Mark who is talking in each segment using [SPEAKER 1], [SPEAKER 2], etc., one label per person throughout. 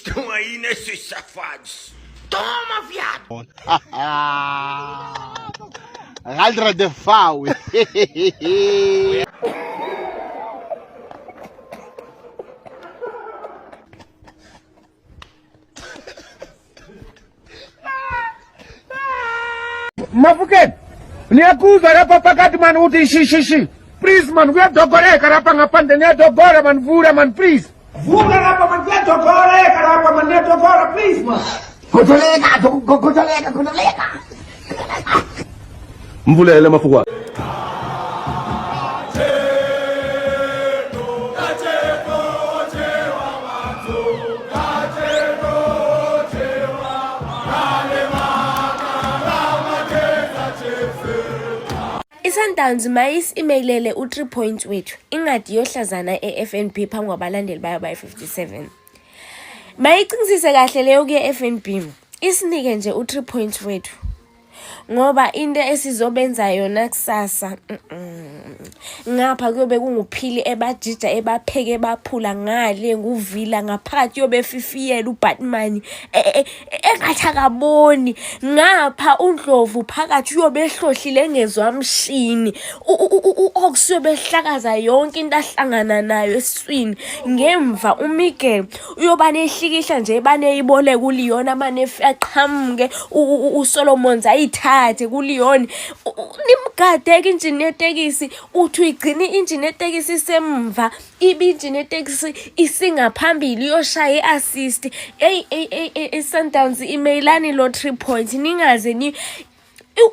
[SPEAKER 1] estão aí, né, seus safados? Toma, viado!
[SPEAKER 2] Radra de Fau.
[SPEAKER 3] Mafuket, niyakuza lapha phakathi man uthi shi. Please man, kuyadogoreka lapha ngaphandle niyadogora man, vula man please. Vula lapha man, kuyadogoreka lapha man, niyadogora please man. Khotoleka.
[SPEAKER 4] Mvulele mafukwa.
[SPEAKER 5] iSundowns mayisi-imeilele u3 Points wethu incwadi yohlazana e-FNB phambi kwabalandeli bayo bayi-57. Mayicingisise kahle leyo kuye-FNB isinike nje u3 Points wethu ngoba into esizobenza yona kusasa ngapha kuyobe kunguphili ebajija ebapheke baphula ngale nguvila ngaphakathi yobe fifiyela uBatman engathi akaboni ngapha uNdlovu phakathi yobe ehlohlile engezwa mshini okusiyobe ehlakaza yonke into ahlangana nayo eswini ngemva uMiguel uyoba nehlikihla nje baneyibole kuliyona manje aqhamuke uSolomon ayithathe kuliyona nimgadeke injini yetekisi uthi uyigcina injini yetekisi semva ibinjini yetekisi isingaphambili yoshaya iAssist iSundowns emailani lo 3 Points ningaze ni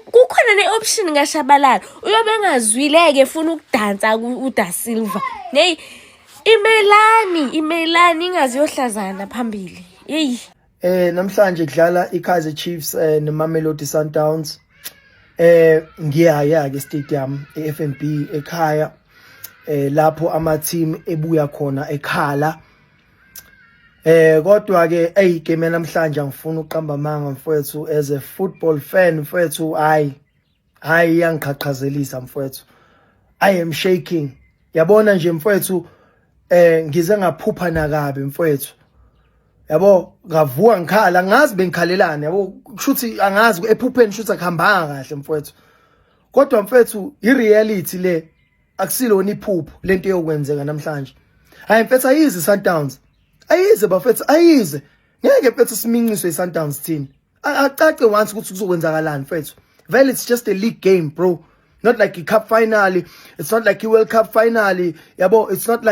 [SPEAKER 5] kukhona neoption ngashabalala uyobe engazwileke ufuna ukudansa uDa Silva hey emailani ingazi yohlazana phambili hey
[SPEAKER 6] namhlanje kudlala iKaizer Chiefs neMamelodi Sundowns ngiyaya ke stadium eFNB ekhaya lapho ama team ebuya khona ekhala kodwa ke game namhlanje ngifuna uqamba amanga mfowethu as a football fan mfowethu hayi yangiqhaqhazelisa mfowethu I am shaking yabona nje mfowethu ngize ngaphupha nakabe mfowethu yabo ngavuka ngikhala ngazi bengikhalelana yabo kushuthi angazi ephupheni kushuthi akuhambanga kahle mfowethu kodwa mfowethu ireality le akusilona iphupho lento yokwenzeka namhlanje hayi mfethu ayize Sundowns ayize bafethu ayize ngeke mfethu siminciswe iSundowns thini acace once ukuthi kuzokwenzakalani mfethu vele it's just a league game bro not like a cup finale it's not like a World Cup finale yabo it's not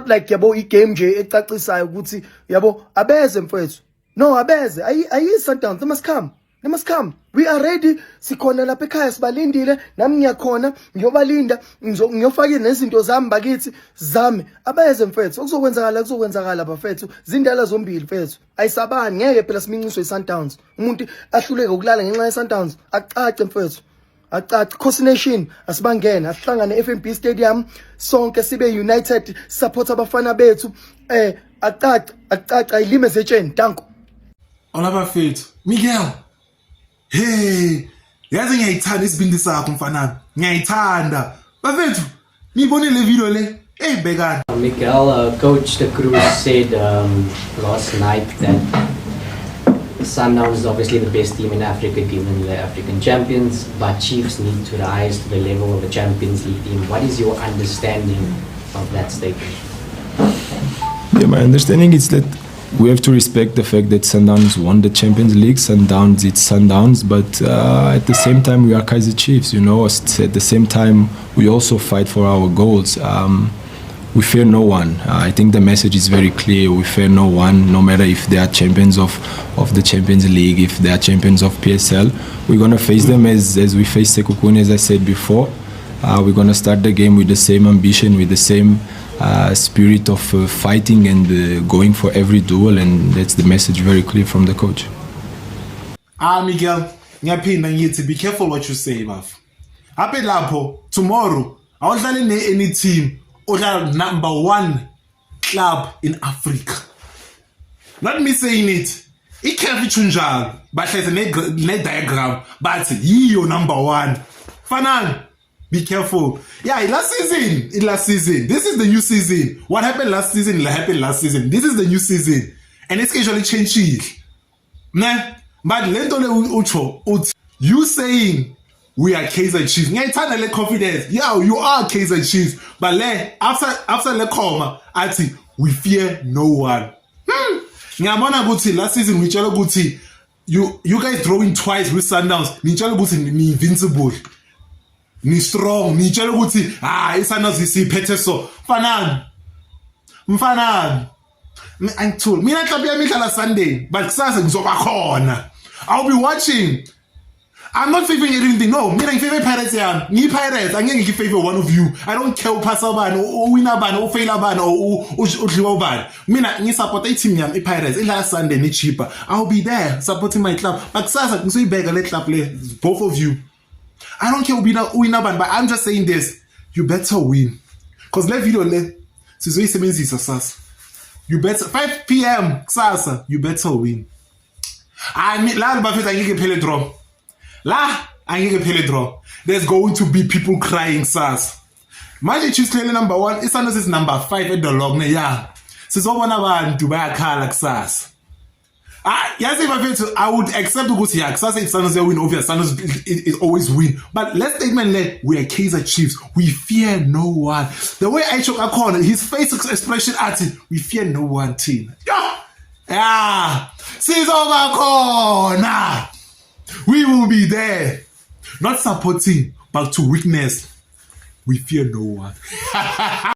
[SPEAKER 6] like yabo igame nje ecacisayo ukuthi yabo abeze mfethu no abeze ayi Sundowns they must come we are ready sikhona lapha ekhaya sibalindile nami ngiyakhona ngiyobalinda ngiyofaka nezinto zami bakithi zami abeze mfethu kuzokwenzakala bafethu zindala zombili mfethu ayisabani ngeke phela siminciswe iSundowns umuntu ahluleke ukulala ngenxa yeSundowns acace mfethu acaci Coast Nation asibangena asihlangane eFNB Stadium sonke sibe united support abafana bethu acaca ilime zetsheni danko
[SPEAKER 7] olabafethu Miguel hey yazi ngiyayithanda isibindi sakho mfanana ngiyayithanda bafethu nibone le video le bekani
[SPEAKER 8] Miguel coach the Cruz said last night that Sundowns is obviously the best team in Africa given the African champions, but Chiefs need to rise to the level of a Champions League team. What is your understanding of that statement?
[SPEAKER 9] Yeah, my understanding is that we have to respect the fact that Sundowns won the Champions League. Sundowns, it's Sundowns, but at the same time we are Kaizer Chiefs, you know. At the same time we also fight for our goals. We fear no one. I think the message is very clear. We fear no one, no matter if they are champions of the Champions League, if they are champions of PSL. We're going to face them as we face Sekhukhune, as I said before. We're going to start the game with the same ambition, with the same spirit of fighting and going for every duel, and that's the message very clear from the coach.
[SPEAKER 7] Miguel, ngiyaphinda ngithi be careful what you say, baf. Aphe lapho tomorrow awudlali any team odlala number 1 club in Africa. Not me saying it. Ikhefi chunjalo bahleze ne diagram but yiyo number 1. Fanani, be careful. Yeah, last season. This is the new season. What happened last season happened last season. This is the new season. and ischedule changile ne but lento le ucho uthi you saying we are Kaizer Chiefs ngiyayithanda le confidence yeah you are Kaizer Chiefs but le after le comma athi we fear no one ngiyabona ukuthi last season ngitshela ukuthi you guys drawing twice with Sundowns ngitshela ukuthi ni invincible ni strong ngitshela ukuthi iSundowns isiphethe so mfanani angithuli mina club yami idlala Sunday but kusasa ngizoba khona I'll be watching. I'm not favoring anything. No, mina ngifavor Pirates yami. Ngi-Pirates, angeke ngifavor one of you. I don't care uphasa bani, uwina bani, ufaila bani, udliwa bani. Mina ngisupport i-team yami i-Pirates. Idlala Sunday ni cheaper. I'll be there supporting my club. But kusasa ngizoyibheka le club le, both of you. I don't care uwina bani, but I'm just saying this. You better win. Because le video le sizoyisebenzisa sasa. You better 5 p.m. kusasa, you better win. La bafethu angeke phele draw. La angeke phele draw. There's going to be people crying sasa. Manje Chiefs clearly number 1, iSundowns is number 5 at the log ne yeah. Sizobona abantu bayakhala kusasa. Yazi bafethu I would accept ukuthi yeah kusasa iSundowns will win obviously iSundowns is always win. But let's statement le we are Kaizer Chiefs. We fear no one. The way I choke akhona his face expression athi we fear no one team. Yeah. Sizoba khona. We will be there. Not supporting, but to witness. We fear no one.